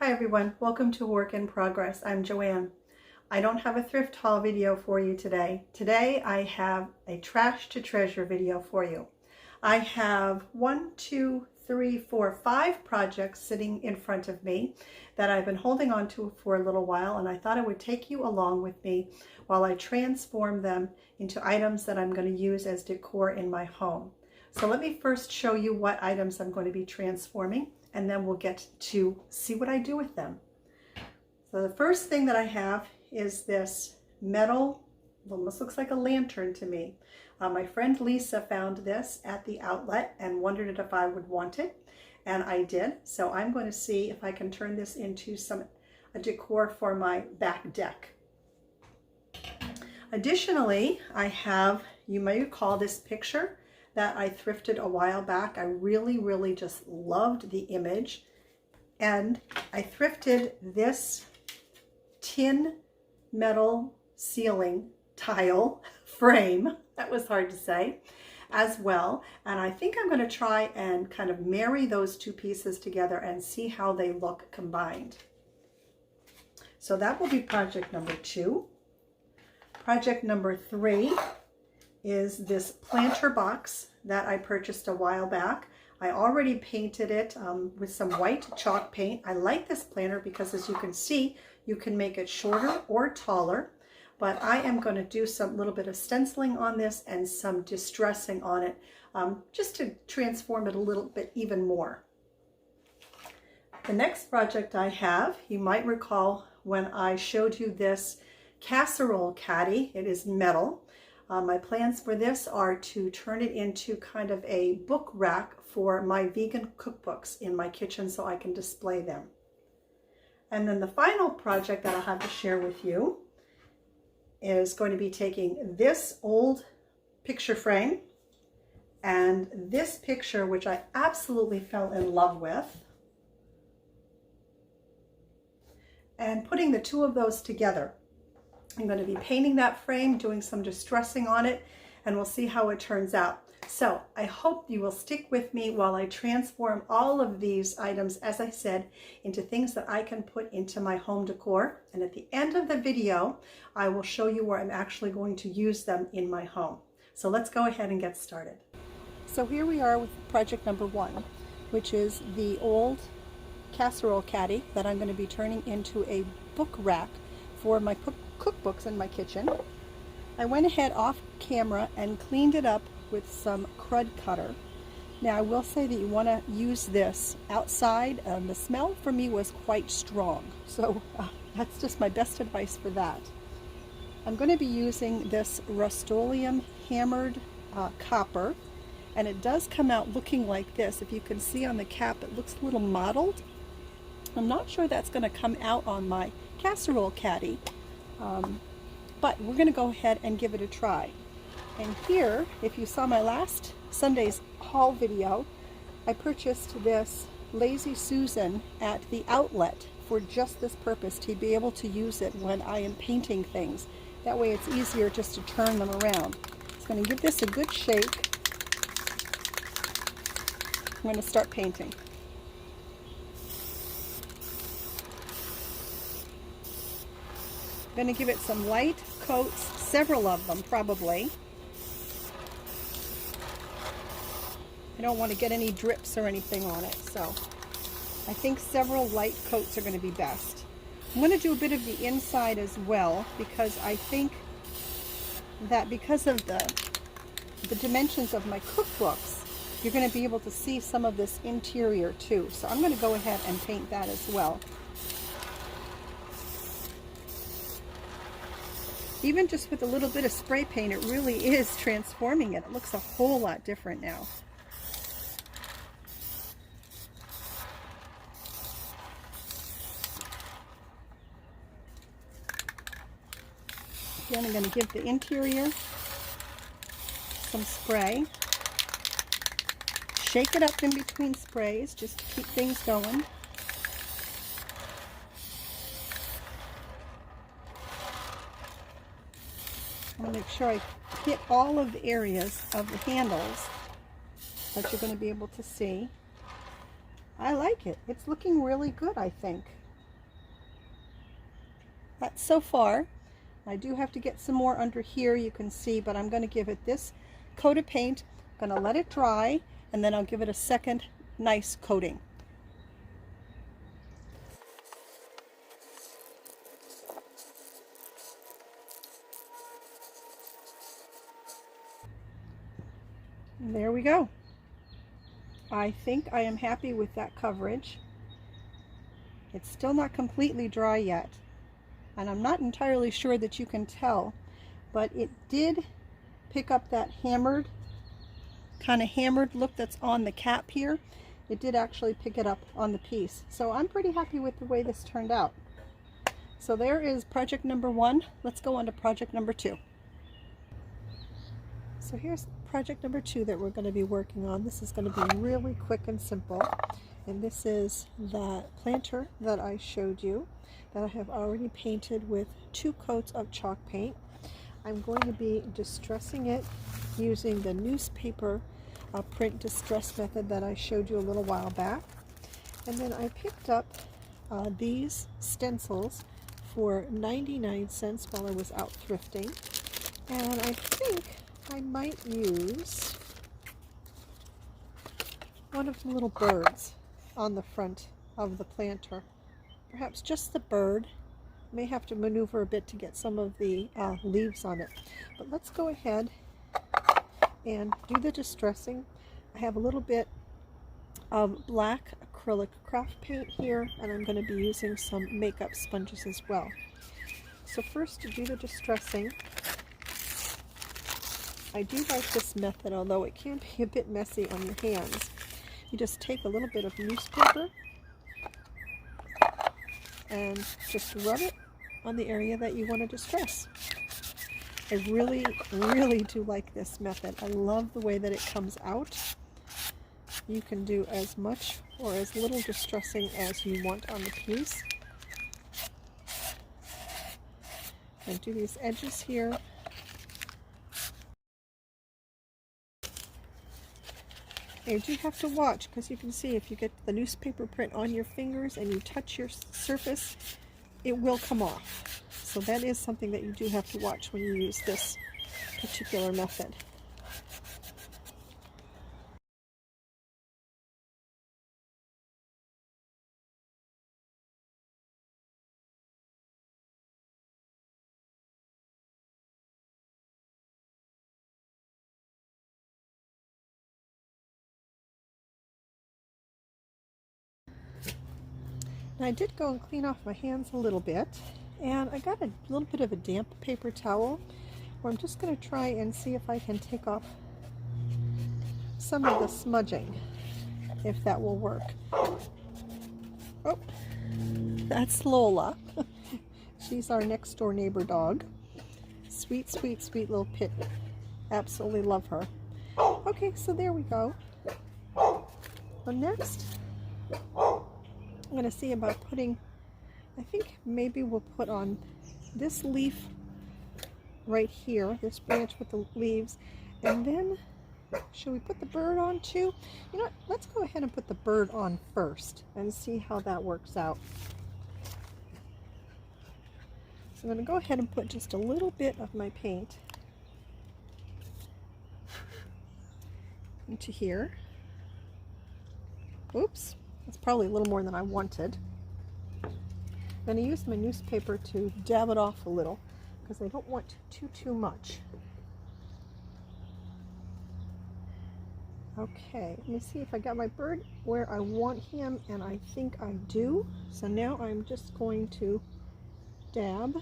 Hi everyone, welcome to Work in Progress. I'm Joanne. I don't have a thrift haul video for you today. Today I have a trash to treasure video for you. I have 5 projects sitting in front of me that I've been holding on to for a little while, and I thought I would take you along with me while I transform them into items that I'm going to use as decor in my home. So let me first show you what items I'm going to be transforming, and then we'll get to see what I do with them. So the first thing that I have is this metal, almost looks like a lantern to me. My friend Lisa found this at the outlet and wondered if I would want it, and I did. So I'm going to see if I can turn this into a decor for my back deck. Additionally, I have, you may recall this picture that I thrifted a while back. I really just loved the image, and I thrifted this tin metal ceiling tile frame, that was hard to say, as well, and I think I'm going to try and kind of marry those two pieces together and see how they look combined. So that will be project number 2. Project number 3 is this planter box that I purchased a while back. I already painted it with some white chalk paint. I like this planter because, as you can see, you can make it shorter or taller, but I am going to do some little bit of stenciling on this and some distressing on it just to transform it a little bit even more. The next project I have, you might recall when I showed you this Casserole Caddy. It is metal. My plans for this are to turn it into kind of a book rack for my vegan cookbooks in my kitchen so I can display them. And then the final project that I'll have to share with you is going to be taking this old picture frame and this picture, which I absolutely fell in love with, and putting the two of those together. I'm going to be painting that frame, doing some distressing on it, and we'll see how it turns out. So I hope you will stick with me while I transform all of these items, as I said, into things that I can put into my home decor. And at the end of the video, I will show you where I'm actually going to use them in my home. So let's go ahead and get started. So here we are with project number 1, which is the old Casserole Caddy that I'm going to be turning into a book rack for my cookbooks in my kitchen. I went ahead off camera and cleaned it up with some crud cutter. Now I will say that you want to use this outside. The smell for me was quite strong, so that's just my best advice for that. I'm going to be using this Rust-Oleum hammered copper, and it does come out looking like this. If you can see on the cap, it looks a little mottled. I'm not sure that's going to come out on my Casserole Caddy, but we're going to go ahead and give it a try. And here, if you saw my last Sunday's haul video, I purchased this Lazy Susan at the outlet for just this purpose, to be able to use it when I am painting things. That way it's easier just to turn them around. So I'm going to give this a good shake. I'm going to start painting. I'm going to give it some light coats, several of them probably. I don't want to get any drips or anything on it, so I think several light coats are going to be best. I'm going to do a bit of the inside as well, because I think that because of the dimensions of my cookbooks, you're going to be able to see some of this interior too. So I'm going to go ahead and paint that as well. Even just with a little bit of spray paint, it really is transforming it. It looks a whole lot different now. Again, I'm going to give the interior some spray. Shake it up in between sprays just to keep things going. I want to make sure I hit all of the areas of the handles that you're going to be able to see. I like it. It's looking really good, I think. That's so far. I do have to get some more under here, you can see, but I'm going to give it this coat of paint. I'm going to let it dry, and then I'll give it a second nice coating. And there we go. I think I am happy with that coverage. It's still not completely dry yet, and I'm not entirely sure that you can tell, but it did pick up that hammered, kind of hammered look that's on the cap here. It did actually pick it up on the piece. So I'm pretty happy with the way this turned out. So there is project number 1. Let's go on to project number 2. So here's project number 2 that we're going to be working on. This is going to be really quick and simple. And this is the planter that I showed you that I have already painted with 2 coats of chalk paint. I'm going to be distressing it using the newspaper print distress method that I showed you a little while back. And then I picked up these stencils for 99 cents while I was out thrifting. And I think I might use one of the little birds on the front of the planter. Perhaps just the bird. May have to maneuver a bit to get some of the leaves on it. But let's go ahead and do the distressing. I have a little bit of black acrylic craft paint here, and I'm going to be using some makeup sponges as well. So first, to do the distressing, I do like this method, although it can be a bit messy on your hands. You just take a little bit of newspaper and just rub it on the area that you want to distress. I really, really do like this method. I love the way that it comes out. You can do as much or as little distressing as you want on the piece. And do these edges here. You do have to watch, because you can see if you get the newspaper print on your fingers and you touch your surface, it will come off. So that is something that you do have to watch when you use this particular method. And I did go and clean off my hands a little bit, and I got a little bit of a damp paper towel where I'm just going to try and see if I can take off some of the smudging, if that will work. Oh, that's Lola. She's our next door neighbor dog. Sweet, sweet, sweet little pit. Absolutely love her. Okay, so there we go. Well, next, I'm going to see about putting, I think maybe we'll put on this leaf right here, this branch with the leaves, and then should we put the bird on too? You know what, let's go ahead and put the bird on first and see how that works out. So I'm going to go ahead and put just a little bit of my paint into here. Oops, that's probably a little more than I wanted. I'm going to use my newspaper to dab it off a little because I don't want too much. Okay, let me see if I got my bird where I want him, and I think I do. So now I'm just going to dab.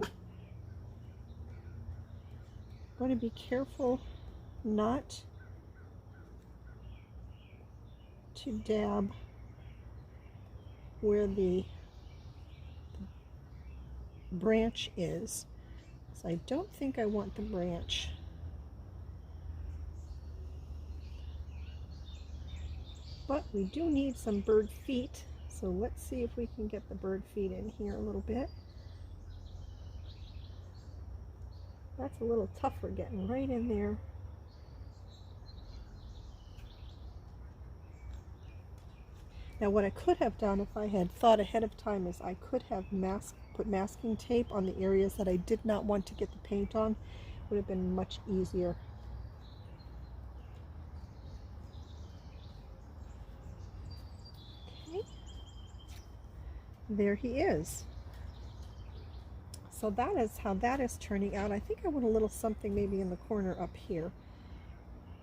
I'm going to be careful not to dab where the branch is. So I don't think I want the branch. But we do need some bird feet, so let's see if we can get the bird feet in here a little bit. That's a little tougher getting right in there. Now what I could have done if I had thought ahead of time is I could have put masking tape on the areas that I did not want to get the paint on. It would have been much easier. Okay. There he is. So that is how that is turning out. I think I want a little something maybe in the corner up here.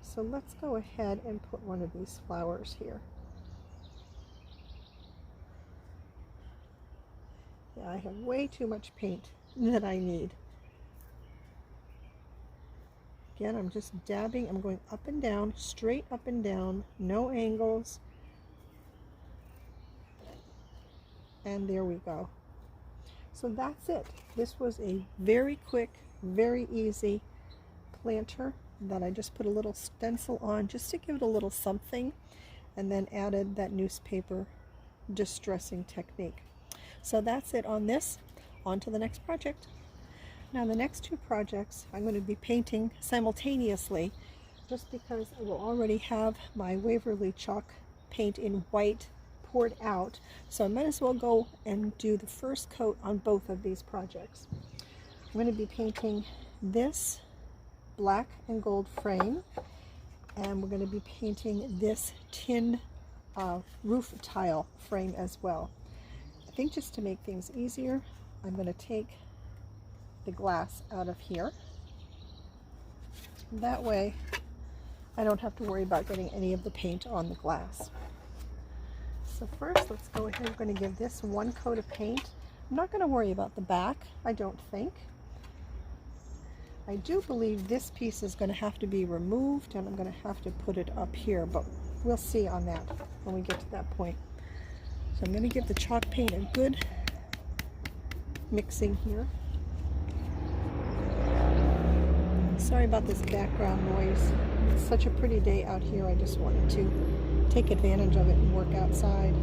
So let's go ahead and put one of these flowers here. Yeah, I have way too much paint that I need. Again, I'm just dabbing. I'm going up and down, straight up and down, no angles. And there we go. So that's it. This was a very quick, very easy planter that I just put a little stencil on just to give it a little something, and then added that newspaper distressing technique. So that's it on this. On to the next project. Now the next two projects I'm going to be painting simultaneously, just because I will already have my Waverly chalk paint in white poured out, so I might as well go and do the first coat on both of these projects. I'm going to be painting this black and gold frame, and we're going to be painting this tin roof tile frame as well. I think just to make things easier, I'm going to take the glass out of here. That way I don't have to worry about getting any of the paint on the glass. So first, let's go ahead. I'm going to give this one coat of paint. I'm not going to worry about the back, I don't think. I do believe this piece is going to have to be removed, and I'm going to have to put it up here, but we'll see on that when we get to that point. So I'm going to give the chalk paint a good mixing here. Sorry about this background noise. It's such a pretty day out here. I just wanted to take advantage of it and work outside.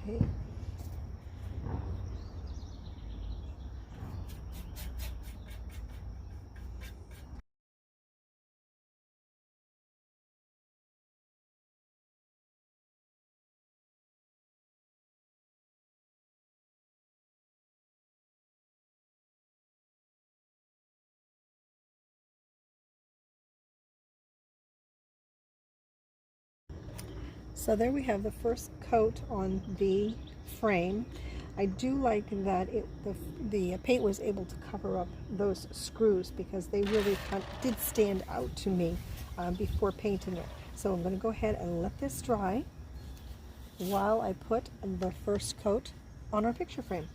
Okay. So there we have the first coat on the frame. I do like that the paint was able to cover up those screws, because they really did stand out to me before painting it. So I'm going to go ahead and let this dry while I put the first coat on our picture frame.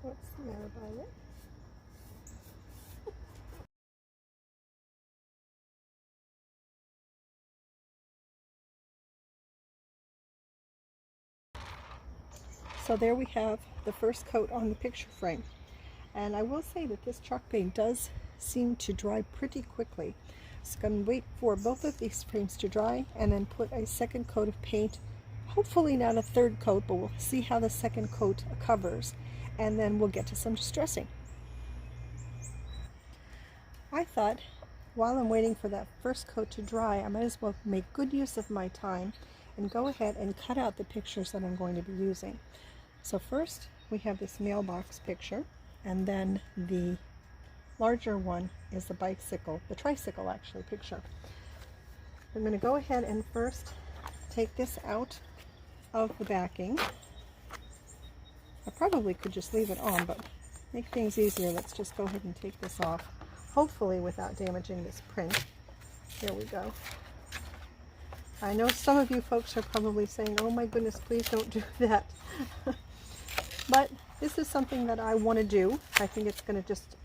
What's the matter, Violet? So there we have the first coat on the picture frame. And I will say that this chalk paint does seem to dry pretty quickly. So I'm going to wait for both of these frames to dry and then put a second coat of paint. Hopefully not a third coat, but we'll see how the second coat covers. And then we'll get to some distressing. I thought, while I'm waiting for that first coat to dry, I might as well make good use of my time and go ahead and cut out the pictures that I'm going to be using. So first we have this mailbox picture, and then the larger one is the bicycle, the tricycle actually, picture. I'm going to go ahead and first take this out of the backing. I probably could just leave it on, but make things easier, let's just go ahead and take this off, hopefully without damaging this print. There we go. I know some of you folks are probably saying, oh my goodness, please don't do that. But this is something that I want to do. I think it's going to just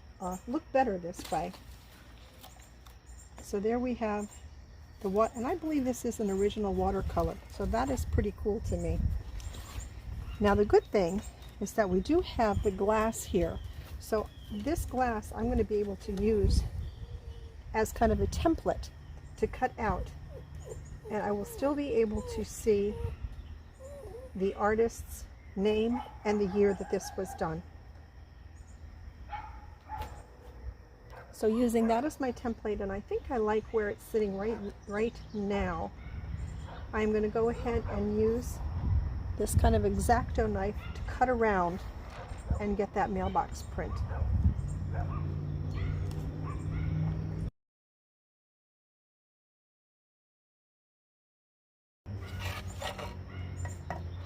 look better this way. So there we have the what, and I believe this is an original watercolor, so that is pretty cool to me. Now the good thing is that we do have the glass here, so this glass I'm going to be able to use as kind of a template to cut out, and I will still be able to see the artist's name and the year that this was done. So using that as my template, and I think I like where it's sitting right now, I'm going to go ahead and use this kind of X-Acto knife to cut around and get that mailbox print.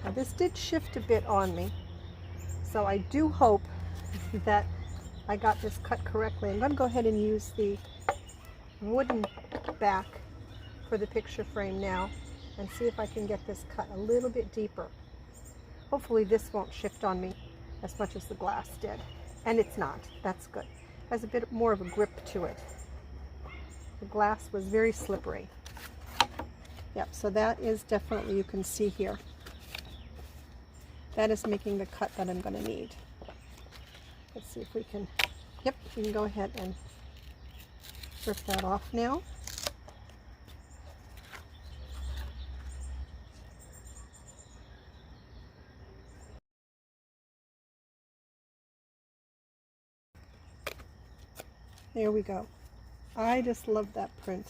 Now this did shift a bit on me, so I do hope that I got this cut correctly. I'm going to go ahead and use the wooden back for the picture frame now and see if I can get this cut a little bit deeper. Hopefully this won't shift on me as much as the glass did. And it's not. That's good. It has a bit more of a grip to it. The glass was very slippery. Yep, so that is definitely, you can see here, that is making the cut that I'm going to need. Let's see if we can, yep, we can go ahead and rip that off now. There we go. I just love that print.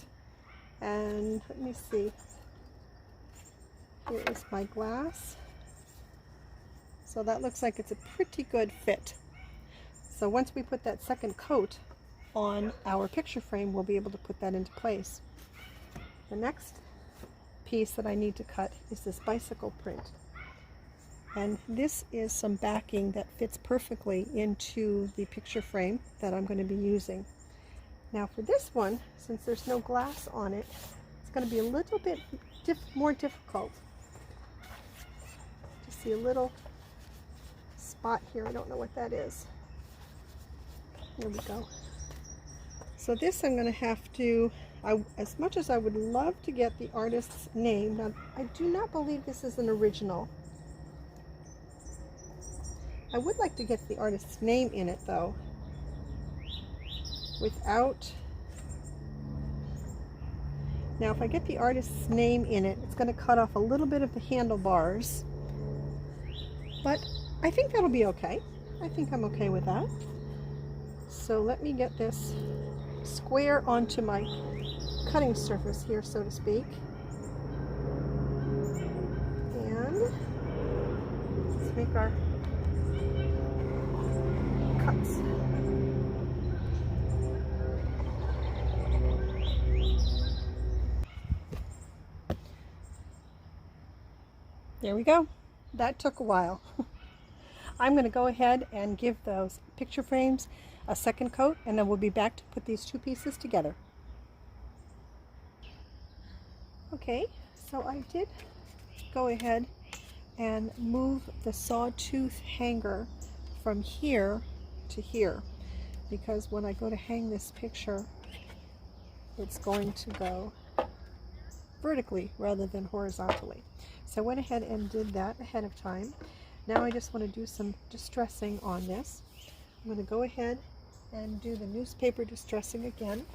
And let me see. Here is my glass. So that looks like it's a pretty good fit. So once we put that second coat on our picture frame, we'll be able to put that into place. The next piece that I need to cut is this bicycle print. And this is some backing that fits perfectly into the picture frame that I'm going to be using. Now for this one, since there's no glass on it, it's going to be a little bit more difficult. You see a little spot here, I don't know what that is. There we go. So this I'm going to have to, as much as I would love to get the artist's name, now I do not believe this is an original. I would like to get the artist's name in it though, without, now if I get the artist's name in it, it's going to cut off a little bit of the handlebars, but I think that'll be okay. I think I'm okay with that. So let me get this square onto my cutting surface here, so to speak. And let's make our cuts. There we go. That took a while. I'm going to go ahead and give those picture frames a second coat, and then we'll be back to put these two pieces together. Okay, so I did go ahead and move the sawtooth hanger from here to here, because when I go to hang this picture, it's going to go vertically rather than horizontally. So I went ahead and did that ahead of time. Now I just want to do some distressing on this. I'm going to go ahead and do the newspaper distressing again.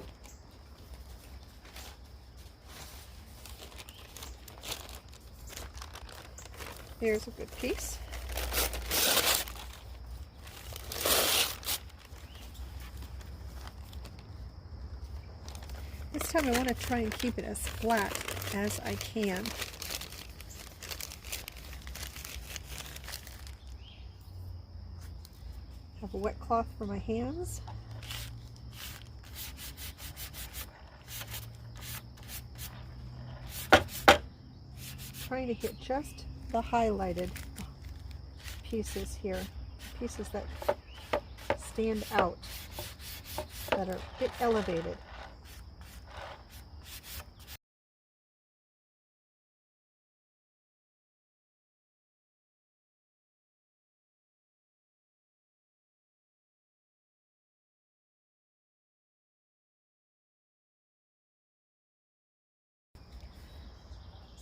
Here's a good piece. This time I want to try and keep it as flat as I can. have a wet cloth for my hands. Trying to hit just the highlighted pieces here, pieces that stand out, that are a bit elevated.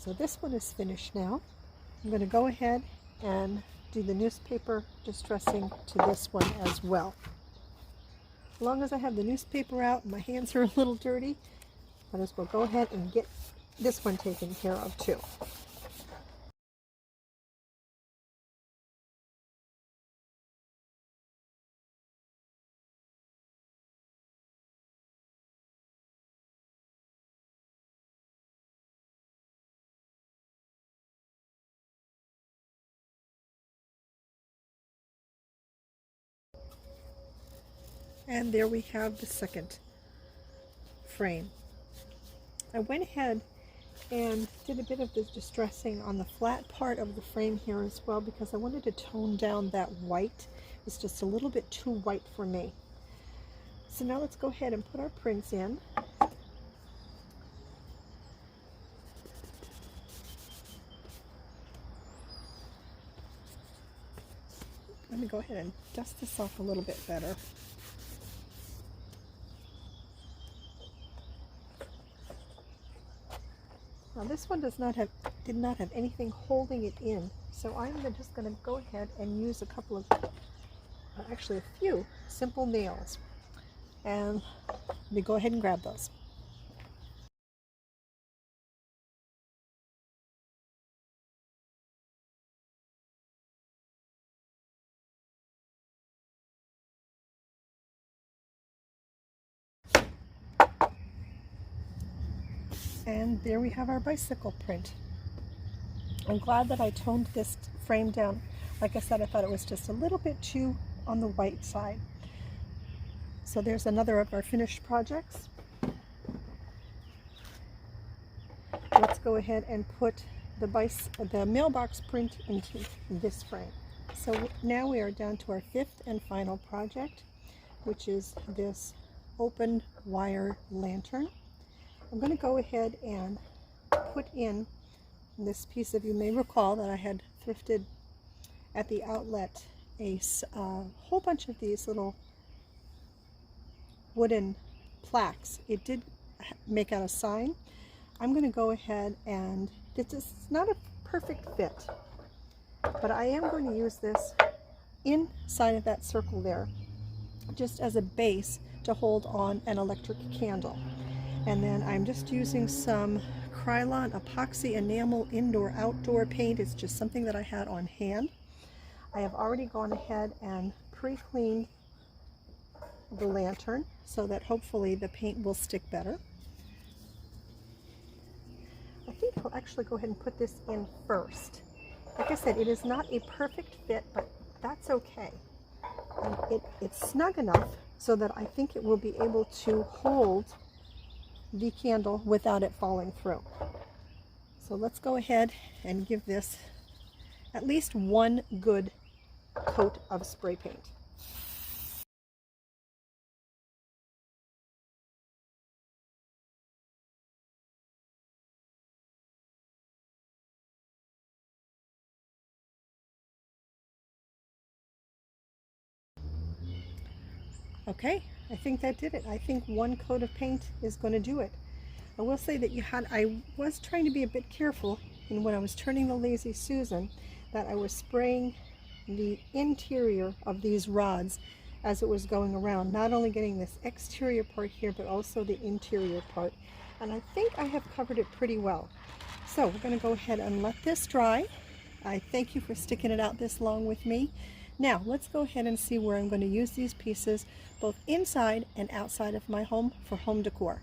So this one is finished now. I'm going to go ahead and do the newspaper distressing to this one as well. As long as I have the newspaper out and my hands are a little dirty, might as well go ahead and get this one taken care of too. And there we have the second frame. I went ahead and did a bit of the distressing on the flat part of the frame here as well, because I wanted to tone down that white. It's just a little bit too white for me. So now let's go ahead and put our prints in. Let me go ahead and dust this off a little bit better. Now this one did not have anything holding it in, so I'm just going to go ahead and use a couple of, actually a few simple nails, and let me go ahead and grab those. And there we have our bicycle print. I'm glad that I toned this frame down. Like I said, I thought it was just a little bit too on the white side. So there's another of our finished projects. Let's go ahead and put the mailbox print into this frame. So now we are down to our fifth and final project, which is this open wire lantern. I'm going to go ahead and put in this piece of, you may recall that I had thrifted at the outlet a whole bunch of these little wooden plaques. It did make out a sign. I'm going to go ahead and, it's not a perfect fit, but I am going to use this inside of that circle there, just as a base to hold on an electric candle. And then I'm just using some Krylon epoxy enamel indoor-outdoor paint. It's just something that I had on hand. I have already gone ahead and pre-cleaned the lantern so that hopefully the paint will stick better. I think I'll actually go ahead and put this in first. Like I said, it is not a perfect fit, but that's okay. And it's snug enough so that I think it will be able to hold the candle without it falling through. So let's go ahead and give this at least one good coat of spray paint. Okay, I think that did it. I think one coat of paint is going to do it. I will say that I was trying to be a bit careful in when I was turning the Lazy Susan, that I was spraying the interior of these rods as it was going around, not only getting this exterior part here, but also the interior part. And I think I have covered it pretty well. So we're going to go ahead and let this dry. I thank you for sticking it out this long with me. Now let's go ahead and see where I'm going to use these pieces both inside and outside of my home for home decor.